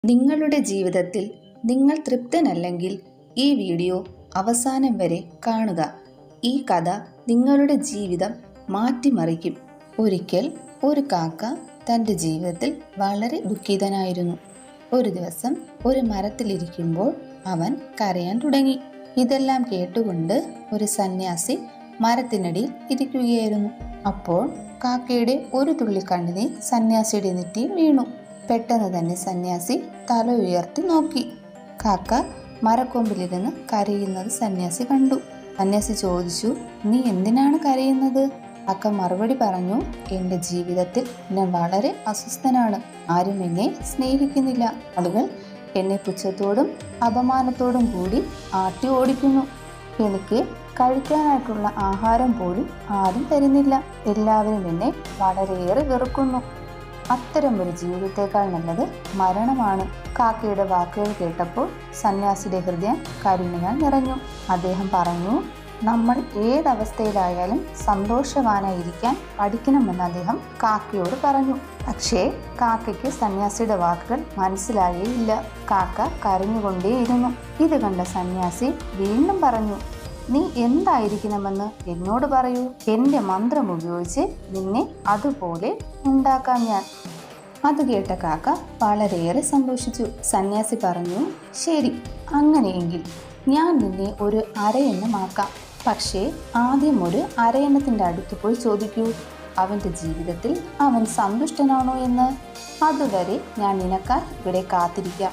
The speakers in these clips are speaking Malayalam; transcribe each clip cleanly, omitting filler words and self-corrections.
നിങ്ങളുടെ ജീവിതത്തിൽ നിങ്ങൾ തൃപ്തനല്ലെങ്കിൽ ഈ വീഡിയോ അവസാനം വരെ കാണുക. ഈ കഥ നിങ്ങളുടെ ജീവിതം മാറ്റിമറിക്കും. ഒരിക്കൽ ഒരു കാക്ക തൻ്റെ ജീവിതത്തിൽ വളരെ ദുഃഖിതനായിരുന്നു. ഒരു ദിവസം ഒരു മരത്തിലിരിക്കുമ്പോൾ അവൻ കരയാൻ തുടങ്ങി. ഇതെല്ലാം കേട്ടുകൊണ്ട് ഒരു സന്യാസി മരത്തിനടിയിൽ ഇരിക്കുകയായിരുന്നു. അപ്പോൾ കാക്കയുടെ ഒരു തുള്ളി കണ്ണുനീർ സന്യാസിയുടെ നെറ്റിയിൽ വീണു. പെട്ടെന്ന് തന്നെ സന്യാസി തല ഉയർത്തി നോക്കി. കാക്ക മരക്കൊമ്പിലിരുന്ന് കരയുന്നത് സന്യാസി കണ്ടു. സന്യാസി ചോദിച്ചു, "നീ എന്തിനാണ് കരയുന്നത്?" കാക്ക മറുപടി പറഞ്ഞു, "എൻ്റെ ജീവിതത്തിൽ ഞാൻ വളരെ അസ്വസ്ഥനാണ്. ആരും എന്നെ സ്നേഹിക്കുന്നില്ല. ആളുകൾ എന്നെ പുച്ഛത്തോടും അപമാനത്തോടും കൂടി ആട്ടി ഓടിക്കുന്നു. എനിക്ക് കഴിക്കാനായിട്ടുള്ള ആഹാരം പോലും ആരും തരുന്നില്ല. എല്ലാവരും എന്നെ വളരെയേറെ വെറുക്കുന്നു. അത്തരം ഒരു ജീവിതത്തേക്കാൾ നല്ലത് മരണമാണ്." കാക്കയുടെ വാക്കുകൾ കേട്ടപ്പോൾ സന്യാസിയുടെ ഹൃദയം കരുണയാൽ നിറഞ്ഞു. അദ്ദേഹം പറഞ്ഞു, "നമ്മൾ ഏതവസ്ഥയിലായാലും സന്തോഷവാനായിരിക്കാൻ പഠിക്കണമെന്ന് അദ്ദേഹം കാക്കയോട് പറഞ്ഞു. പക്ഷേ കാക്കയ്ക്ക് സന്യാസിയുടെ വാക്കുകൾ മനസ്സിലായേയില്ല. കാക്ക കരഞ്ഞുകൊണ്ടേയിരുന്നു. ഇത് കണ്ട സന്യാസി വീണ്ടും പറഞ്ഞു, "നീ എന്തായിരിക്കണമെന്ന് എന്നോട് പറയൂ. എൻ്റെ മന്ത്രം ഉപയോഗിച്ച് നിന്നെ അതുപോലെ ഉണ്ടാക്കാം ഞാൻ." അത് കേട്ട കാക്ക വളരെയേറെ സന്തോഷിച്ചു. സന്യാസി പറഞ്ഞു, "ശരി, അങ്ങനെയെങ്കിൽ ഞാൻ നിന്നെ ഒരു അരയന്നമാക്കാം. പക്ഷേ ആദ്യം ഒരു അരയന്നത്തിൻ്റെ അടുത്ത് പോയി ചോദിക്കൂ അവൻ്റെ ജീവിതത്തിൽ അവൻ സന്തുഷ്ടനാണോ എന്ന്. അതുവരെ ഞാൻ നിനക്കായി ഇവിടെ കാത്തിരിക്കാം."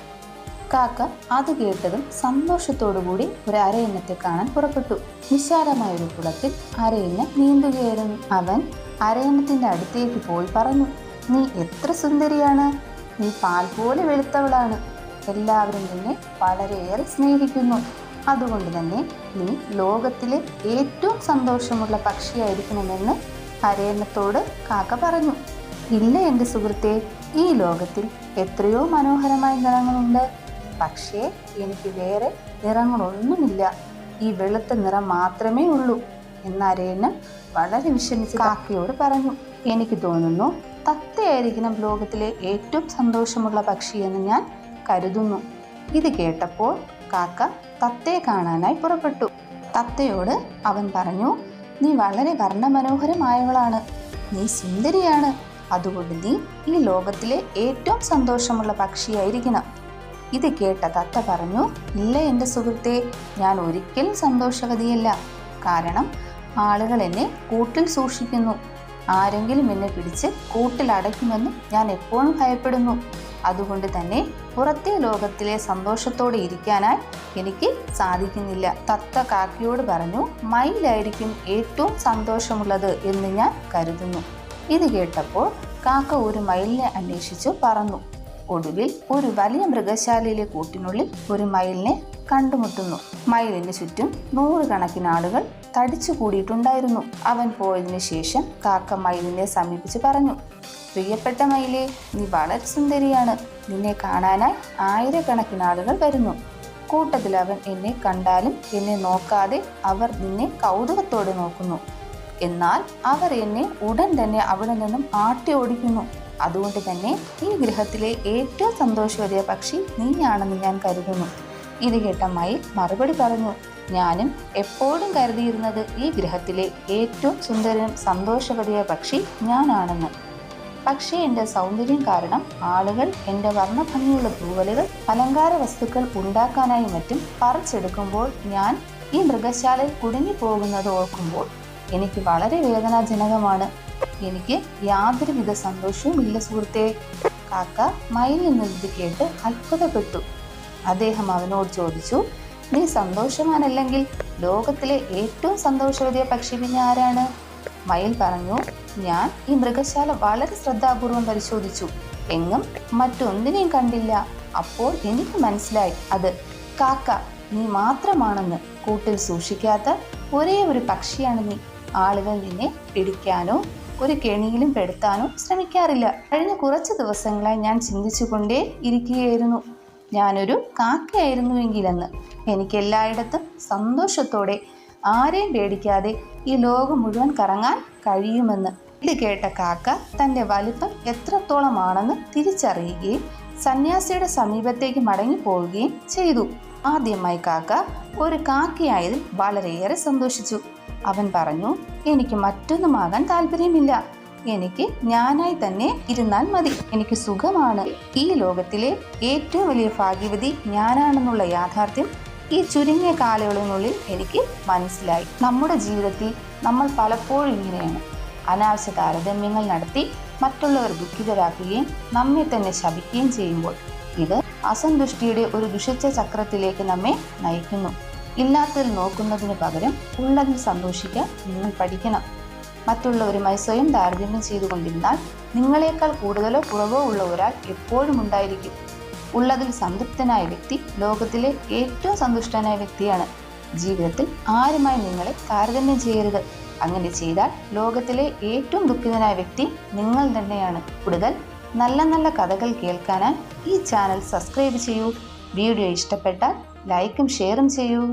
കാക്ക അത് കേട്ടതും സന്തോഷത്തോടുകൂടി ഒരു അരയന്നത്തെ കാണാൻ പുറപ്പെട്ടു. വിശാലമായൊരു കുളത്തിൽ അരയന്നം നീന്തുകയായിരുന്നു. അവൻ അരയന്നത്തിൻ്റെ അടുത്തേക്ക് പോയി പറഞ്ഞു, "നീ എത്ര സുന്ദരിയാണ്. നീ പാൽ പോലെ വെളുത്തവളാണ്. എല്ലാവരും നിന്നെ വളരെയേറെ സ്നേഹിക്കുന്നു. അതുകൊണ്ട് തന്നെ നീ ലോകത്തിലെ ഏറ്റവും സന്തോഷമുള്ള പക്ഷിയായിരിക്കണമെന്ന് അരയന്നത്തോട് കാക്ക പറഞ്ഞു. "ഇല്ല എൻ്റെ സുഹൃത്തെ, ഈ ലോകത്തിൽ എത്രയോ മനോഹരമായ നിറങ്ങളുണ്ട്. പക്ഷേ എനിക്ക് വേറെ നിറങ്ങളൊന്നുമില്ല. ഈ വെളുത്ത നിറം മാത്രമേ ഉള്ളൂ." എന്ന അരയന്നം വളരെ വിഷമിച്ച് കാക്കയോട് പറഞ്ഞു, "എനിക്ക് തോന്നുന്നു തത്തയായിരിക്കണം ലോകത്തിലെ ഏറ്റവും സന്തോഷമുള്ള പക്ഷിയെന്ന് ഞാൻ കരുതുന്നു." ഇത് കേട്ടപ്പോൾ കാക്ക തത്തയെ കാണാനായി പുറപ്പെട്ടു. തത്തയോട് അവൻ പറഞ്ഞു, "നീ വളരെ വർണ്ണമനോഹരമായവളാണ്. നീ സുന്ദരിയാണ്. അതുകൊണ്ട് നീ ഈ ലോകത്തിലെ ഏറ്റവും സന്തോഷമുള്ള പക്ഷിയായിരിക്കണം." ഇത് കേട്ട തത്ത പറഞ്ഞു, "ഇല്ല എൻ്റെ സുഹൃത്തെ, ഞാൻ ഒരിക്കലും സന്തോഷവതിയല്ല. കാരണം ആളുകൾ എന്നെ കൂട്ടിൽ സൂക്ഷിക്കുന്നു. ആരെങ്കിലും എന്നെ പിടിച്ച് കൂട്ടിൽ അടയ്ക്കുമെന്ന് ഞാൻ എപ്പോഴും ഭയപ്പെടുന്നു. അതുകൊണ്ട് തന്നെ പുറത്തെ ലോകത്തിലെ സന്തോഷത്തോടെ ഇരിക്കാനായി എനിക്ക് സാധിക്കുന്നില്ല." തത്ത കാക്കയോട് പറഞ്ഞു, "മയിലായിരിക്കും ഏറ്റവും സന്തോഷമുള്ളത് എന്ന് ഞാൻ കരുതുന്നു." ഇത് കേട്ടപ്പോൾ കാക്ക ഒരു മയിലിനെ അന്വേഷിച്ചു പറന്നു. ഒടുവിൽ ഒരു വലിയ മൃഗശാലയിലെ കൂട്ടിനുള്ളിൽ ഒരു മയിലിനെ കണ്ടുമുട്ടുന്നു. മയിലിന് ചുറ്റും നൂറുകണക്കിന് ആളുകൾ തടിച്ചു കൂടിയിട്ടുണ്ടായിരുന്നു. അവൻ പോയതിനു ശേഷം കാക്ക മയിലിനെ സമീപിച്ച് പറഞ്ഞു, "പ്രിയപ്പെട്ട മയിലേ, നീ വളരെ സുന്ദരിയാണ്. നിന്നെ കാണാനായി ആയിരക്കണക്കിന് ആളുകൾ വരുന്നു. കൂട്ടത്തിൽ അവൻ എന്നെ കണ്ടാലും എന്നെ നോക്കാതെ അവർ നിന്നെ കൗതുകത്തോടെ നോക്കുന്നു. എന്നാൽ അവർ എന്നെ ഉടൻ തന്നെ അവിടെ നിന്നും ആട്ടി ഓടിക്കുന്നു. അതുകൊണ്ട് തന്നെ ഈ ഗൃഹത്തിലെ ഏറ്റവും സന്തോഷവതിയ പക്ഷി നീയാണെന്ന് ഞാൻ കരുതുന്നു." ഇത് കേട്ട മയിൽ മറുപടി പറഞ്ഞു, "ഞാനും എപ്പോഴും കരുതിയിരുന്നത് ഈ ഗൃഹത്തിലെ ഏറ്റവും സുന്ദരനും സന്തോഷവതിയായ പക്ഷി ഞാനാണെന്ന്. പക്ഷേ എൻ്റെ സൗന്ദര്യം കാരണം ആളുകൾ എൻ്റെ വർണ്ണഭംഗിയുള്ള തൂവലുകൾ അലങ്കാര വസ്തുക്കൾ ഉണ്ടാക്കാനായി മറ്റും പറിച്ചെടുക്കുമ്പോൾ ഞാൻ ഈ മൃഗശാലയിൽ കുടുങ്ങിപ്പോകുന്നത് ഓർക്കുമ്പോൾ എനിക്ക് വളരെ വേദനാജനകമാണ്. എനിക്ക് യാതൊരുവിധ സന്തോഷവും ഇല്ല സുഹൃത്തെ." കാക്ക മയിലിൽ നിന്ന് കേട്ട് അത്ഭുതപ്പെട്ടു. അദ്ദേഹം അവനോട് ചോദിച്ചു, "നീ സന്തോഷവാനല്ലെങ്കിൽ ലോകത്തിലെ ഏറ്റവും സന്തോഷവതിയ പക്ഷി പിന്നെ ആരാണ്?" മയിൽ പറഞ്ഞു, "ഞാൻ ഈ മൃഗശാല വളരെ ശ്രദ്ധാപൂർവം പരിശോധിച്ചു. എങ്ങും മറ്റൊന്നിനെയും കണ്ടില്ല. അപ്പോൾ എനിക്ക് മനസ്സിലായി, അത് കാക്ക നീ മാത്രമാണെന്ന്. കൂട്ടിൽ സൂക്ഷിക്കാത്ത ഒരേ ഒരു പക്ഷിയാണ് നീ. ആളുകൾ നിന്നെ പിടിക്കാനോ ഒരു കെണിയിലും പെടുത്താനോ ശ്രമിക്കാറില്ല. കഴിഞ്ഞ കുറച്ച് ദിവസങ്ങളായി ഞാൻ ചിന്തിച്ചുകൊണ്ടേ ഇരിക്കുകയായിരുന്നു, ഞാനൊരു കാക്കയായിരുന്നുവെങ്കിലെന്ന്. എനിക്ക് എല്ലായിടത്തും സന്തോഷത്തോടെ ആരെയും പേടിക്കാതെ ഈ ലോകം മുഴുവൻ കറങ്ങാൻ കഴിയുമെന്ന്." ഇത് കേട്ട കാക്ക തൻ്റെ വലിപ്പം എത്രത്തോളമാണെന്ന് തിരിച്ചറിയുകയും സന്യാസിയുടെ സമീപത്തേക്ക് മടങ്ങിപ്പോവുകയും ചെയ്തു. ആദ്യമായി കാക്ക ഒരു കാക്കയായതിൽ വളരെയേറെ സന്തോഷിച്ചു. അവൻ പറഞ്ഞു, എനിക്ക് മറ്റൊന്നുമാകാൻ താല്പര്യമില്ല. എനിക്ക് ഞാനായി തന്നെ ഇരുന്നാൽ മതി. എനിക്ക് സുഖമാണ്. ഈ ലോകത്തിലെ ഏറ്റവും വലിയ ഭാഗ്യവതി ഞാനാണെന്നുള്ള യാഥാർത്ഥ്യം ഈ ചുരുങ്ങിയ കാലയളവിനുള്ളിൽ എനിക്ക് മനസ്സിലായി. നമ്മുടെ ജീവിതത്തിൽ നമ്മൾ പലപ്പോഴും ഇങ്ങനെയാണ്. അനാവശ്യ താരതമ്യങ്ങൾ നടത്തി മറ്റുള്ളവർ ദുഃഖിതരാക്കുകയും നമ്മെ തന്നെ ശപിക്കുകയും ചെയ്യുമ്പോൾ ഇത് അസന്തുഷ്ടിയുടെ ഒരു ദുഷിച്ച ചക്രത്തിലേക്ക് നമ്മെ നയിക്കുന്നു. ഇല്ലാത്തതിൽ നോക്കുന്നതിന് പകരം ഉള്ളതിൽ സന്തോഷിക്കാൻ നിങ്ങൾ പഠിക്കണം. മറ്റുള്ളവരുമായി സ്വയം താരതമ്യം ചെയ്തുകൊണ്ടിരുന്നാൽ നിങ്ങളെക്കാൾ കൂടുതലോ കുറവോ ഉള്ള ഒരാൾ എപ്പോഴും ഉണ്ടായിരിക്കും. ഉള്ളതിൽ സംതൃപ്തനായ വ്യക്തി ലോകത്തിലെ ഏറ്റവും സന്തുഷ്ടനായ വ്യക്തിയാണ്. ജീവിതത്തിൽ ആരുമായി നിങ്ങളെ താരതമ്യം ചെയ്യരുത്. അങ്ങനെ ചെയ്താൽ ലോകത്തിലെ ഏറ്റവും ദുഃഖിതനായ വ്യക്തി നിങ്ങൾ തന്നെയാണ്. കൂടുതൽ നല്ല നല്ല കഥകൾ കേൾക്കാനായി ഈ ചാനൽ സബ്സ്ക്രൈബ് ചെയ്യൂ. വീഡിയോ ഇഷ്ടപ്പെട്ടാൽ ലൈക്കും ഷെയറും ചെയ്യൂ.